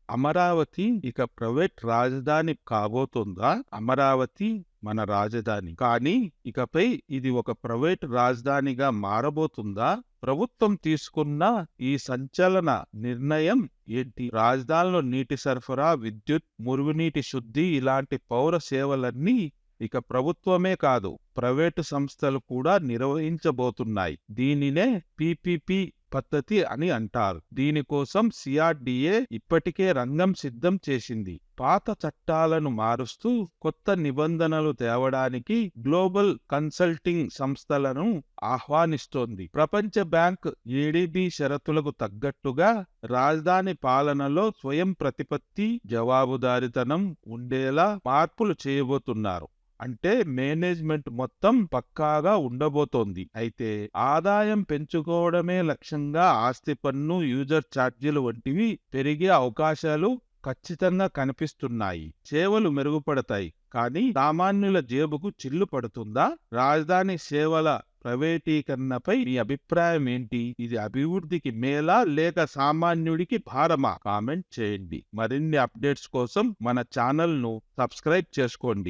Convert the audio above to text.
అమరావతి ఇక ప్రైవేట్ రాజధాని కాబోతుందా? అమరావతి మన రాజధాని. కానీ ఇకపై ఇది ఒక ప్రైవేట్ రాజధానిగా మారబోతుందా? ప్రభుత్వం తీసుకున్న ఈ సంచలన నిర్ణయం ఏంటి? రాజధానిలో నీటి సరఫరా, విద్యుత్, మురుగునీటి శుద్ధి ఇలాంటి పౌర సేవలన్నీ ఇక ప్రభుత్వమే కాదు, ప్రైవేటు సంస్థలు కూడా నిర్వహించబోతున్నాయి. దీనినే పీపీపీ పద్ధతి అని అంటారు. దీనికోసం సిఆర్డీఏ ఇప్పటికే రంగం సిద్ధం చేసింది. పాత చట్టాలను మారుస్తూ కొత్త నిబంధనలు తేవడానికి గ్లోబల్ కన్సల్టింగ్ సంస్థలను ఆహ్వానిస్తోంది. ప్రపంచ బ్యాంక్, ఏడీబీ షరతులకు తగ్గట్టుగా రాజధాని పాలనలో స్వయం ప్రతిపత్తి, జవాబుదారీతనం ఉండేలా మార్పులు చేయబోతున్నారు. అంటే మేనేజ్మెంట్ మొత్తం పక్కాగా ఉండబోతోంది. అయితే ఆదాయం పెంచుకోవడమే లక్ష్యంగా ఆస్తి పన్ను, యూజర్ ఛార్జీలు వంటివి పెరిగే అవకాశాలు ఖచ్చితంగా కనిపిస్తున్నాయి. సేవలు మెరుగుపడతాయి, కానీ సామాన్యుల జేబుకు చిల్లు పడుతుందా? రాజధాని సేవల ప్రైవేటీకరణపై మీ అభిప్రాయం ఏంటి? ఇది అభివృద్ధికి మేలా లేక సామాన్యుడికి భారమా? కామెంట్ చేయండి. మరిన్ని అప్డేట్స్ కోసం మన ఛానల్ను సబ్స్క్రైబ్ చేసుకోండి.